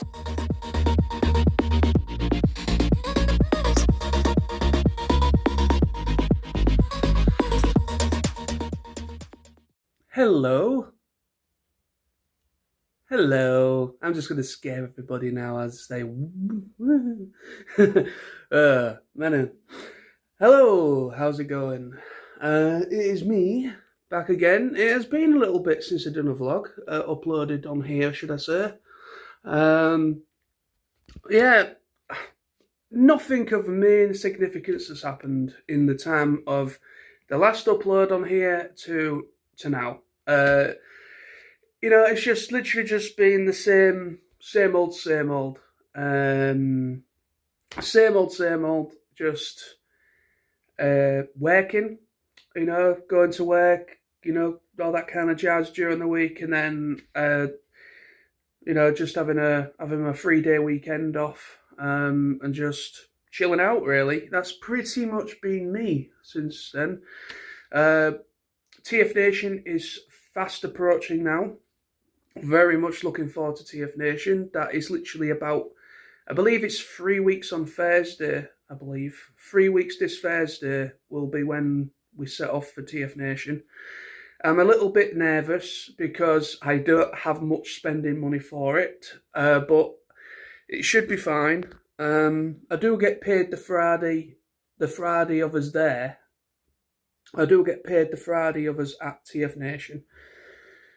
Hello. Hello. I'm just going to scare everybody now as they... man. Hello. How's it going? It is me, back again. It has been a little bit since I've done a vlog, uploaded on here, should I say. Yeah, nothing of main significance has happened in the time of the last upload on here to now. It's just literally just been the same old, same old. Same old, just working, going to work, all that kind of jazz during the week, and then just having a 3-day weekend off, and just chilling out, really. That's pretty much been me since then. TFNation is fast approaching now. Very much looking forward to TFNation. That is literally about, I believe it's 3 weeks on Thursday, I believe. 3 weeks this Thursday will be when we set off for TFNation. I'm a little bit nervous because I don't have much spending money for it, but it should be fine. I do get paid the Friday of us there. I do get paid the Friday of us at TFNation,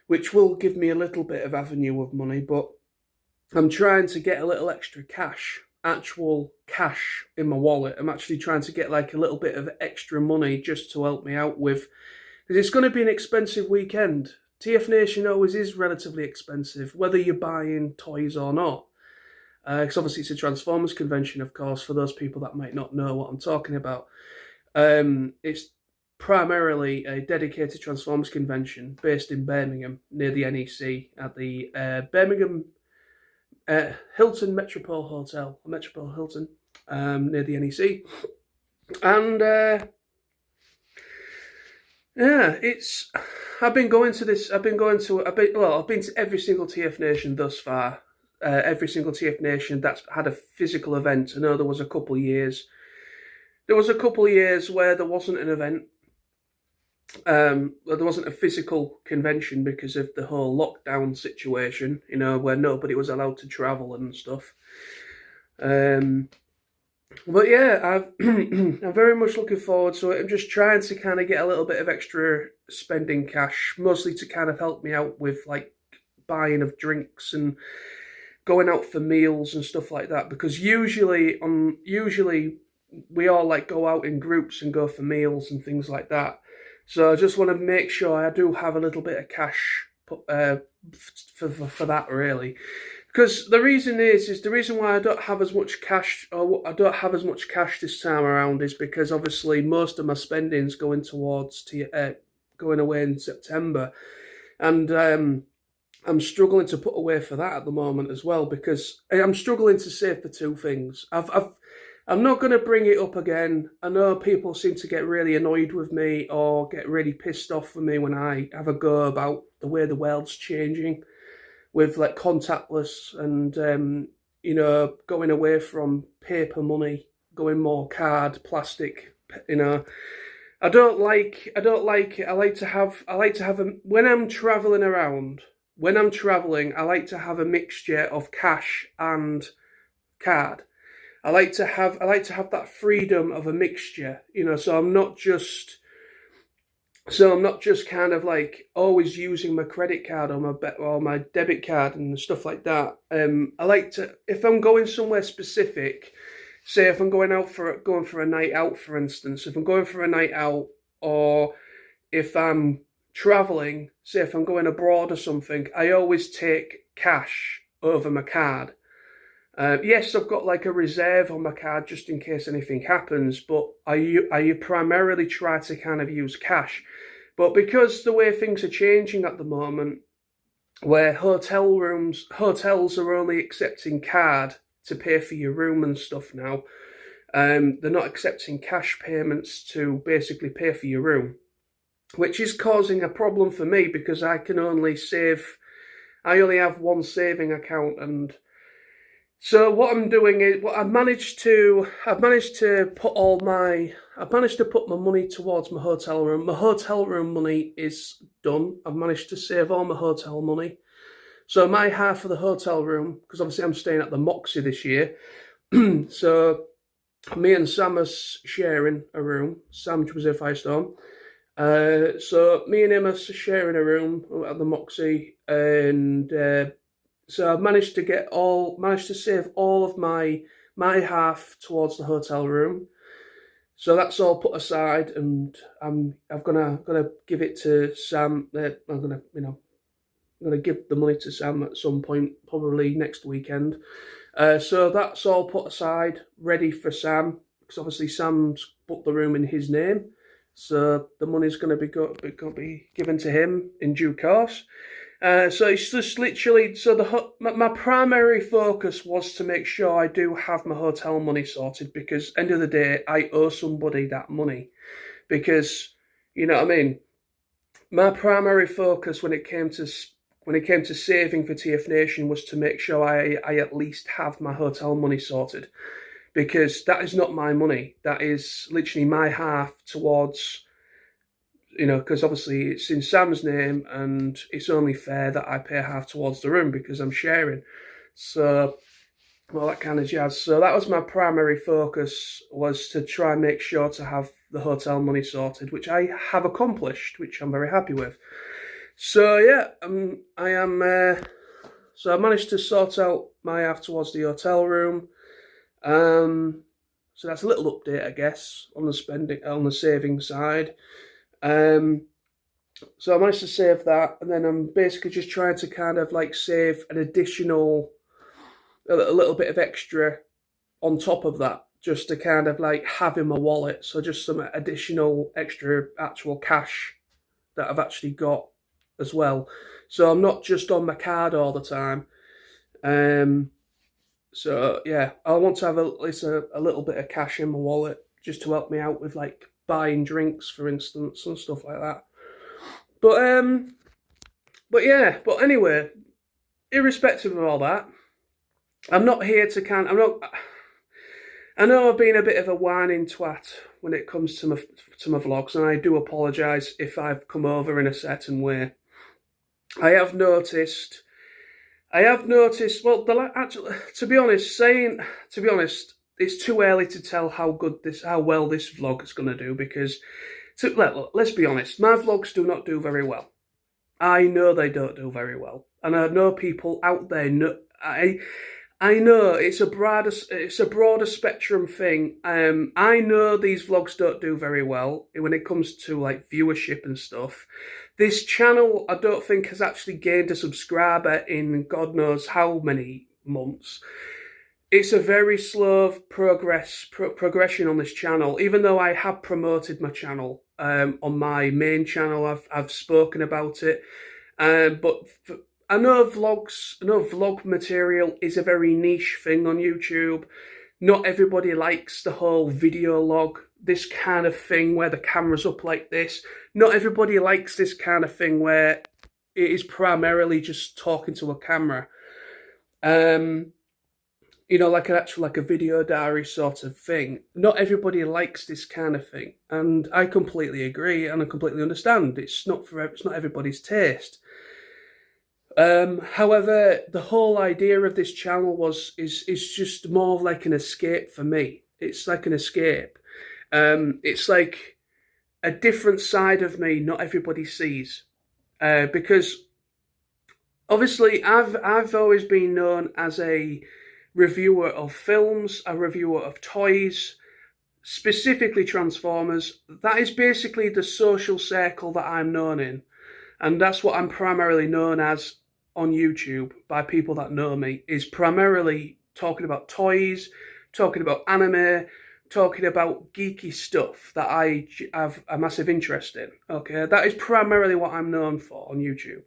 which will give me a little bit of avenue of money, but I'm trying to get a little extra cash, actual cash in my wallet. I'm actually trying to get like a little bit of extra money just to help me out with, because it's going to be an expensive weekend. TFNation always is relatively expensive, whether you're buying toys or not. Because obviously it's a Transformers convention, of course, for those people that might not know what I'm talking about. It's primarily a dedicated Transformers convention based in Birmingham, near the NEC, at the Birmingham Hilton Metropole Hotel, Metropole Hilton, near the NEC. And yeah, I've been to every single TFNation thus far. Every single TFNation that's had a physical event. I know there was a couple of years. There was a couple of years where there wasn't an event. There wasn't a physical convention because of the whole lockdown situation, where nobody was allowed to travel and stuff. But yeah, I'm very much looking forward to it. I'm just trying to kind of get a little bit of extra spending cash, mostly to kind of help me out with like buying of drinks and going out for meals and stuff like that. Because usually we all like go out in groups and go for meals and things like that. So I just want to make sure I do have a little bit of cash for that, really. Because the reason why I don't have as much cash, or I don't have as much cash this time around, is because obviously most of my spending's going towards going away in September, and I'm struggling to put away for that at the moment as well, because I'm struggling to save for two things. I'm not going to bring it up again. I know people seem to get really annoyed with me or get really pissed off with me when I have a go about the way the world's changing with like contactless and, going away from paper money, going more card, plastic, I don't like it. I like to have when I'm traveling around, I like to have a mixture of cash and card. I like to have that freedom of a mixture, so I'm not just kind of like always using my credit card or my debit card and stuff like that. I like to, if I'm going somewhere specific, say if I'm going for a night out, for instance, if I'm going for a night out, or if I'm traveling, say if I'm going abroad or something, I always take cash over my card. Yes, I've got like a reserve on my card just in case anything happens, but I primarily try to kind of use cash. But because the way things are changing at the moment, where hotels are only accepting card to pay for your room and stuff now, they're not accepting cash payments to basically pay for your room, which is causing a problem for me because I only have one saving account, and So what I'm doing is, what I've managed to put my money towards my hotel room. My hotel room money is done. I've managed to save all my hotel money. So my half of the hotel room, because obviously I'm staying at the Moxie this year. So me and Sam are sharing a room. Sam was in Firestone. So me and him are sharing a room at the Moxie, and so I've managed to save all of my half towards the hotel room. So that's all put aside, and I'm gonna give it to Sam. I'm gonna give the money to Sam at some point, probably next weekend. So that's all put aside, ready for Sam, because obviously Sam's booked the room in his name. So the money's going to be given to him in due course. So it's just literally, so my primary focus was to make sure I do have my hotel money sorted, because end of the day, I owe somebody that money. Because, you know what I mean? My primary focus when it came to saving for TFNation was to make sure I at least have my hotel money sorted, because that is not my money. That is literally my half towards, because obviously it's in Sam's name, and it's only fair that I pay half towards the room because I'm sharing. So, all that kind of jazz. So that was my primary focus, was to try and make sure to have the hotel money sorted, which I have accomplished, which I'm very happy with. So yeah, so I managed to sort out my half towards the hotel room. So that's a little update, I guess, on the saving side. So I managed to save that, and then I'm basically just trying to kind of like save an additional, a little bit of extra on top of that, just to kind of like have in my wallet. So just some additional extra actual cash that I've actually got as well. So I'm not just on my card all the time. So yeah, I want to have at least a little bit of cash in my wallet, just to help me out with like buying drinks, for instance, and stuff like that. But yeah, but anyway, irrespective of all that, I'm not here to I know I've been a bit of a whining twat when it comes to my vlogs, and I do apologise if I've come over in a certain way. I have noticed. Well, to be honest, it's too early to tell how well this vlog is going to do, because let's be honest, my vlogs do not do very well. I know they don't do very well, and I know people out there know. I know it's a broader spectrum thing. I know these vlogs don't do very well when it comes to like viewership and stuff. This channel, I don't think, has actually gained a subscriber in God knows how many months. It's a very slow progression on this channel. Even though I have promoted my channel on my main channel, I've spoken about it, but. I know vlog material is a very niche thing on YouTube. Not everybody likes the whole video log, this kind of thing where the camera's up like this. Not everybody likes this kind of thing where it is primarily just talking to a camera. Like a video diary sort of thing. Not everybody likes this kind of thing, and I completely agree, and I completely understand. It's not everybody's taste. However, the whole idea of this channel is just more like an escape for me. It's like an escape. It's like a different side of me not everybody sees. Because obviously I've always been known as a reviewer of films, a reviewer of toys, specifically Transformers. That is basically the social circle that I'm known in. And that's what I'm primarily known as on YouTube by people that know me, is primarily talking about toys, talking about anime, talking about geeky stuff that I have a massive interest in. Okay, that is primarily what I'm known for on YouTube.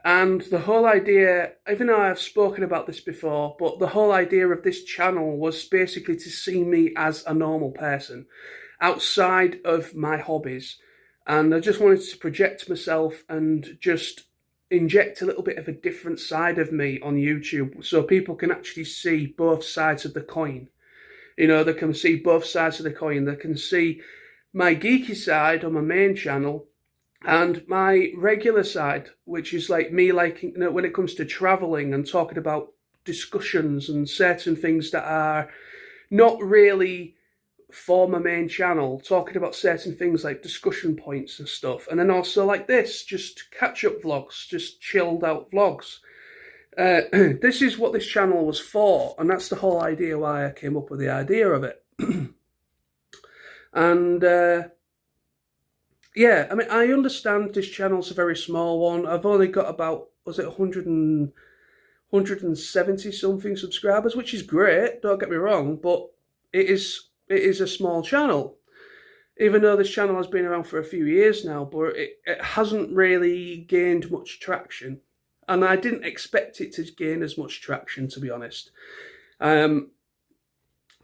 And the whole idea, even though I've spoken about this before, but the whole idea of this channel was basically to see me as a normal person outside of my hobbies. And I just wanted to project myself and just inject a little bit of a different side of me on YouTube so people can actually see both sides of the coin. You know, they can see both sides of the coin. They can see my geeky side on my main channel and my regular side, which is like me, like, you know, when it comes to traveling and talking about discussions and certain things that are not really for my main channel, talking about certain things like discussion points and stuff. And then also like this, just catch-up vlogs, just chilled out vlogs. This is what this channel was for, and that's the whole idea why I came up with the idea of it. And yeah, I mean, I understand this channel's a very small one. I've only got about, was it 170 something subscribers, which is great, don't get me wrong, but it is a small channel. Even though this channel has been around for a few years now, but it hasn't really gained much traction. And I didn't expect it to gain as much traction, to be honest.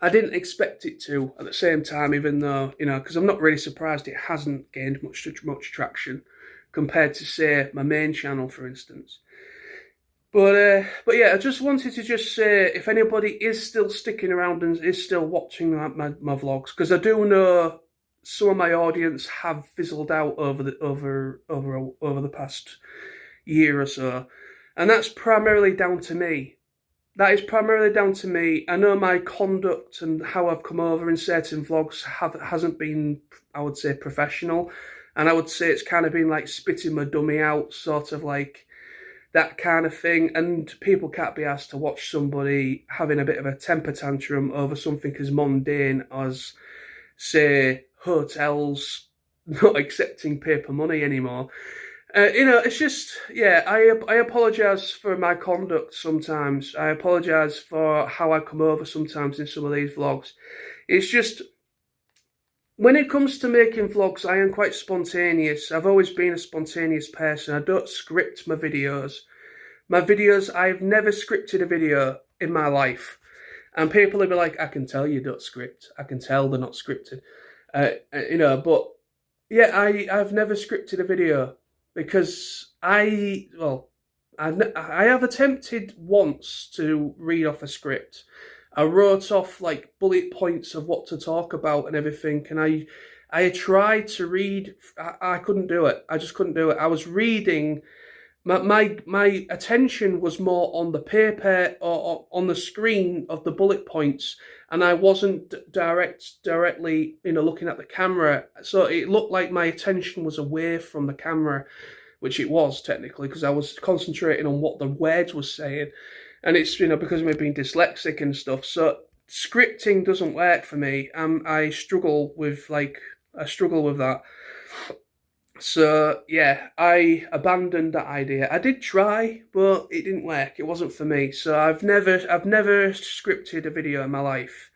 I didn't expect it to at the same time, even though, you know, because I'm not really surprised it hasn't gained much traction compared to, say, my main channel, for instance. But yeah, I just wanted to just say, if anybody is still sticking around and is still watching my vlogs, because I do know some of my audience have fizzled out over the past year or so, and that's primarily down to me. That is primarily down to me. I know my conduct and how I've come over in certain vlogs hasn't been, I would say, professional, and I would say it's kind of been like spitting my dummy out, sort of like that kind of thing. And people can't be asked to watch somebody having a bit of a temper tantrum over something as mundane as, say, hotels not accepting paper money anymore. You know, it's just, yeah, I apologise for my conduct sometimes. I apologise for how I come over sometimes in some of these vlogs. It's just, when it comes to making vlogs, I am quite spontaneous. I've always been a spontaneous person. I don't script my videos. I've never scripted a video in my life. And people will be like, I can tell you don't script. I can tell they're not scripted. You know, but yeah, I've never scripted a video. Because I have attempted once to read off a script. I wrote off like bullet points of what to talk about and everything, and I tried to read. I couldn't do it. I just couldn't do it. I was reading. My attention was more on the paper or on the screen of the bullet points, and I wasn't directly, you know, looking at the camera. So it looked like my attention was away from the camera, which it was technically, because I was concentrating on what the words was saying. And it's, you know, because of me being dyslexic and stuff. So scripting doesn't work for me. I struggle with that. So yeah, I abandoned that idea. I did try, but it didn't work. It wasn't for me. So I've never scripted a video in my life.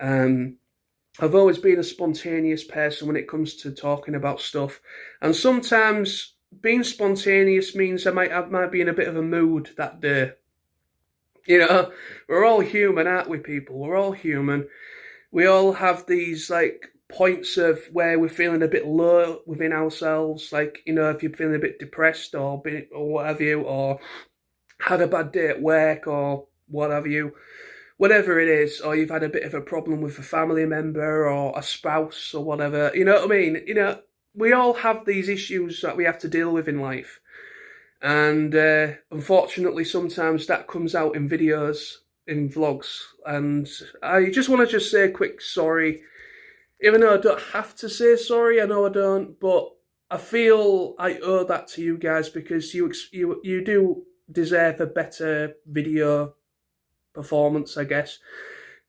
I've always been a spontaneous person when it comes to talking about stuff, and sometimes being spontaneous means I might be in a bit of a mood that day. You know, we're all human, aren't we, people? We're all human. We all have these like points of where we're feeling a bit low within ourselves, like, you know, if you're feeling a bit depressed or what have you, or had a bad day at work or what have you, whatever it is, or you've had a bit of a problem with a family member or a spouse or whatever, you know what I mean? You know, we all have these issues that we have to deal with in life. And unfortunately, sometimes that comes out in videos, in vlogs. And I just want to say a quick sorry. Even though I don't have to say sorry, I know I don't, but I feel I owe that to you guys, because you do deserve a better video performance, I guess.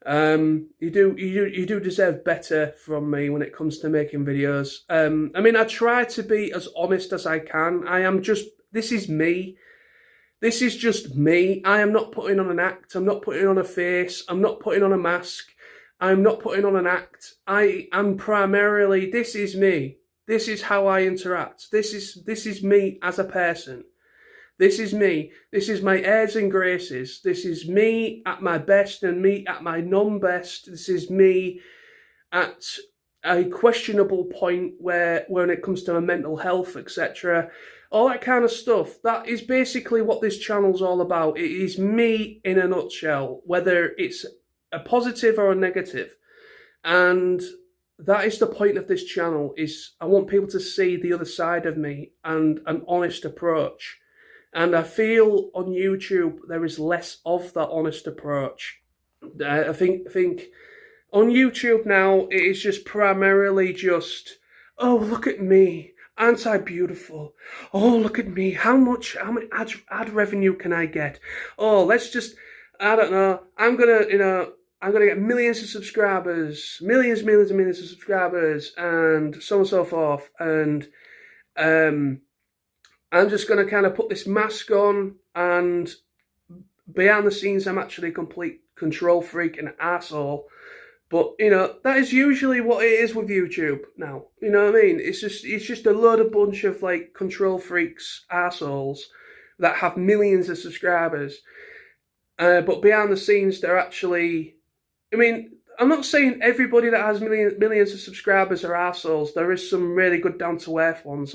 You do deserve better from me when it comes to making videos. I mean, I try to be as honest as I can. This is me. This is just me. I am not putting on an act. I'm not putting on a face. I'm not putting on a mask. I'm not putting on an act. I am primarily, this is me. This is how I interact. This is me as a person. This is me. This is my airs and graces. This is me at my best and me at my non-best. This is me at a questionable point when it comes to my mental health, etc. all that kind of stuff. That is basically what this channel's all about. It is me in a nutshell, whether it's a positive or a negative. And that is the point of this channel, is I want people to see the other side of me and an honest approach. And I feel on YouTube there is less of that honest approach. I think on YouTube now it is just primarily just, oh, look at me, aren't I beautiful? Oh, look at me, how much ad revenue can I get? Oh, let's just, I don't know, I'm gonna get millions of subscribers, millions of subscribers, and so on and so forth. And I'm just going to kind of put this mask on, and behind the scenes, I'm actually a complete control freak and an arsehole. But, you know, that is usually what it is with YouTube now. You know what I mean? It's just a load of bunch of, like, control freaks, arseholes, that have millions of subscribers. But behind the scenes, they're actually... I mean, I'm not saying everybody that has millions of subscribers are arseholes. There is some really good down-to-earth ones.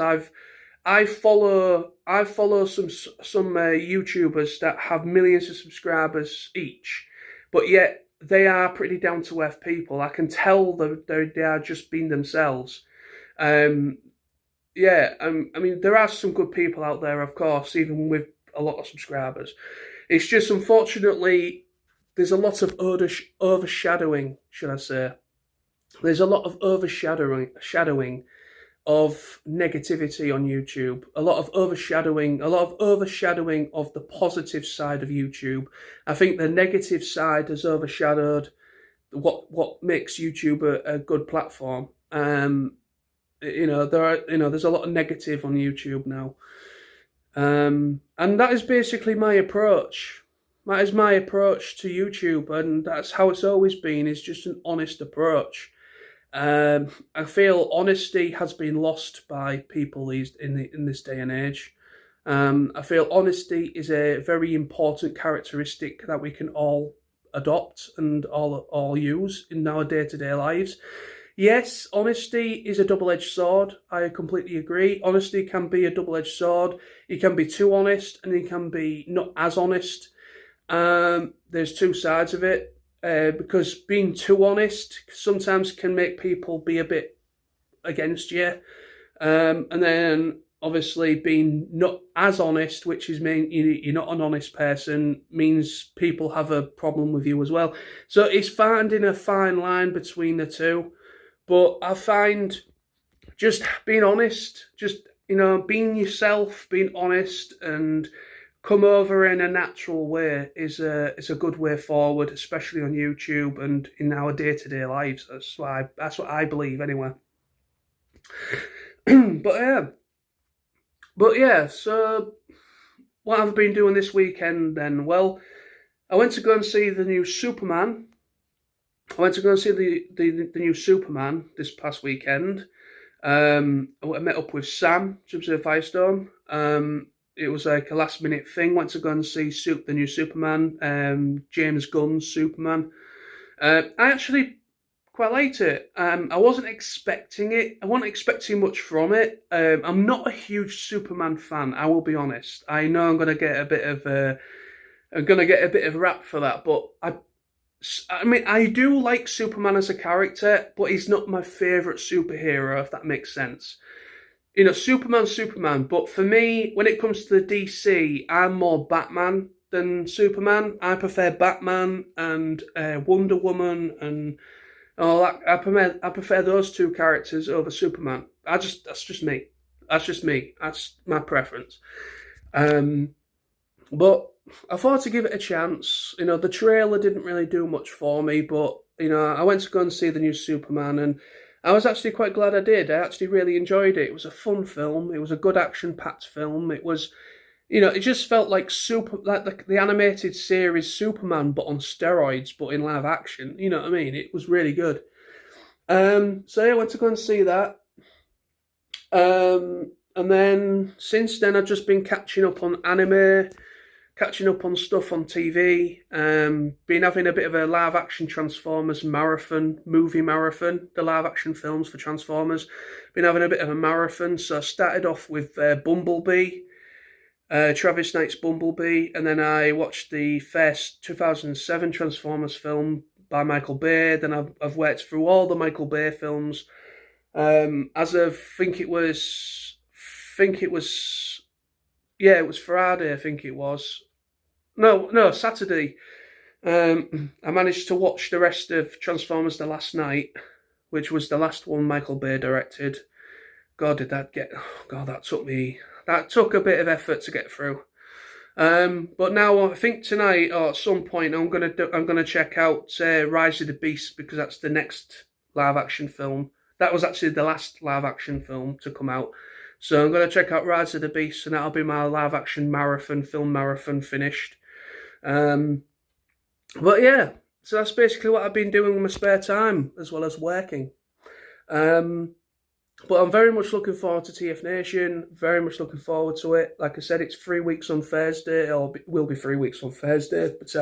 I follow some YouTubers that have millions of subscribers each, but yet they are pretty down-to-earth people. I can tell that they are just being themselves. I mean, there are some good people out there, of course, even with a lot of subscribers. It's just, unfortunately, there's a lot of overshadowing, should I say. There's a lot of overshadowing of negativity on YouTube, a lot of overshadowing of the positive side of YouTube. I think the negative side has overshadowed what makes YouTube a good platform. There's a lot of negative on YouTube now, and that is basically my approach. That is my approach to YouTube, and that's how it's always been. It's just an honest approach. I feel honesty has been lost by people in this day and age. I feel honesty is a very important characteristic that we can all adopt and all use in our day-to-day lives. Yes, honesty is a double-edged sword. I completely agree. Honesty can be a double-edged sword. You can be too honest, and you can be not as honest. There's two sides of it. Because being too honest sometimes can make people be a bit against you. And then obviously being not as honest, which is mean you're not an honest person, means people have a problem with you as well. So it's finding a fine line between the two. But I find just being honest, just, being yourself, being honest and come over in a natural way is a good way forward, especially on YouTube and in our day-to-day lives. That's what I believe anyway. But yeah, so what have I been doing this weekend then? Well, I went to go and see the new Superman. I went to go and see the new Superman this past weekend. I met up with Sam, Jimson Firestone. It was like a last minute thing. Went to go and see the new Superman, James Gunn's Superman. I actually quite liked it. I wasn't expecting it. I wasn't expecting much from it. I'm not a huge Superman fan, I will be honest. I know I'm gonna get a bit of rap for that, but I mean, I do like Superman as a character, but he's not my favourite superhero, if that makes sense. Superman, but for me, when it comes to the DC, I'm more Batman than Superman. I prefer Batman and Wonder Woman and all that. I prefer those two characters over Superman. That's just me. That's my preference. But I thought to give it a chance. The trailer didn't really do much for me, but I went to go and see the new Superman, and I was actually quite glad I did. I actually really enjoyed it. It was a fun film. It was a good action-packed film. It was, it just felt like the animated series Superman, but on steroids, but in live action. You know what I mean? It was really good. So yeah, I went to go and see that. And then since then, I've just been catching up on anime, catching up on stuff on TV. Been having a bit of a live action Transformers movie marathon, the live action films for Transformers. Been having a bit of a marathon, so I started off with Bumblebee, Travis Knight's Bumblebee, and then I watched the first 2007 Transformers film by Michael Bay. Then I've worked through all the Michael Bay films. As of it was Friday. I think it was Saturday. I managed to watch the rest of Transformers the Last Night, which was the last one Michael Bay directed. God, that took a bit of effort to get through. But now I think tonight or at some point I'm gonna check out Rise of the Beast, because that's the next live action film. That was actually the last live action film to come out. So I'm gonna check out Rise of the Beast, and that'll be my live action film marathon finished. But yeah, so that's basically what I've been doing with my spare time as well as working. But I'm very much looking forward to TFNation, very much looking forward to it. Like I said, it's 3 weeks on Thursday, or will be 3 weeks on Thursday, but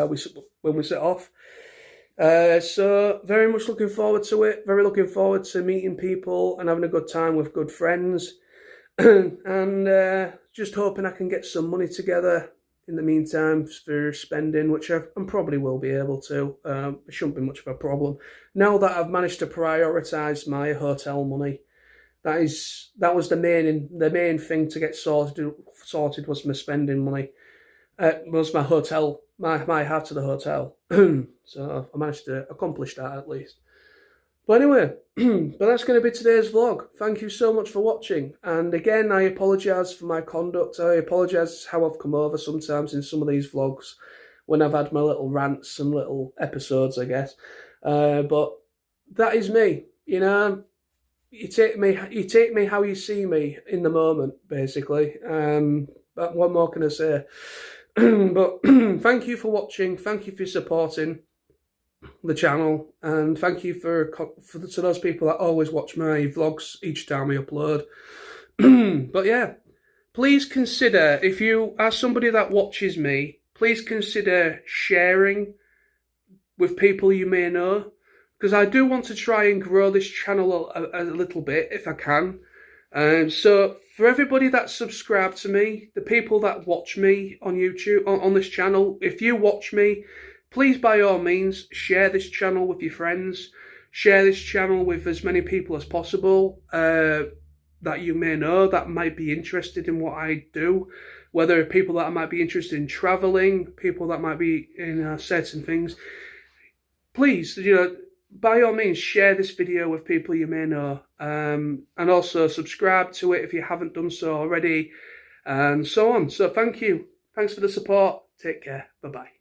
when we set off. So very much looking forward to it, very looking forward to meeting people and having a good time with good friends. And just hoping I can get some money together in the meantime for spending, which I probably will be able to. It shouldn't be much of a problem. Now that I've managed to prioritise my hotel money, that was the main thing to get sorted was my spending money. Was my hotel, my half to the hotel. So I managed to accomplish that at least. But anyway, but that's going to be today's vlog. Thank you so much for watching. And again, I apologise for my conduct. I apologise how I've come over sometimes in some of these vlogs when I've had my little rants and little episodes, I guess. But that is me, you know. You take me how you see me in the moment, basically. But what more can I say? But thank you for watching. Thank you for supporting the channel, and thank you to those people that always watch my vlogs each time I upload. But yeah, please consider, if you are somebody that watches me, please consider sharing with people you may know, because I do want to try and grow this channel a little bit if I can. So for everybody that's subscribed to me, the people that watch me on YouTube, on this channel, if you watch me, please by all means share this channel with your friends. Share this channel with as many people as possible that you may know that might be interested in what I do. Whether people that might be interested in travelling, people that might be in certain things. Please, by all means, share this video with people you may know, and also subscribe to it if you haven't done so already, and so on. So thank you. Thanks for the support. Take care. Bye-bye.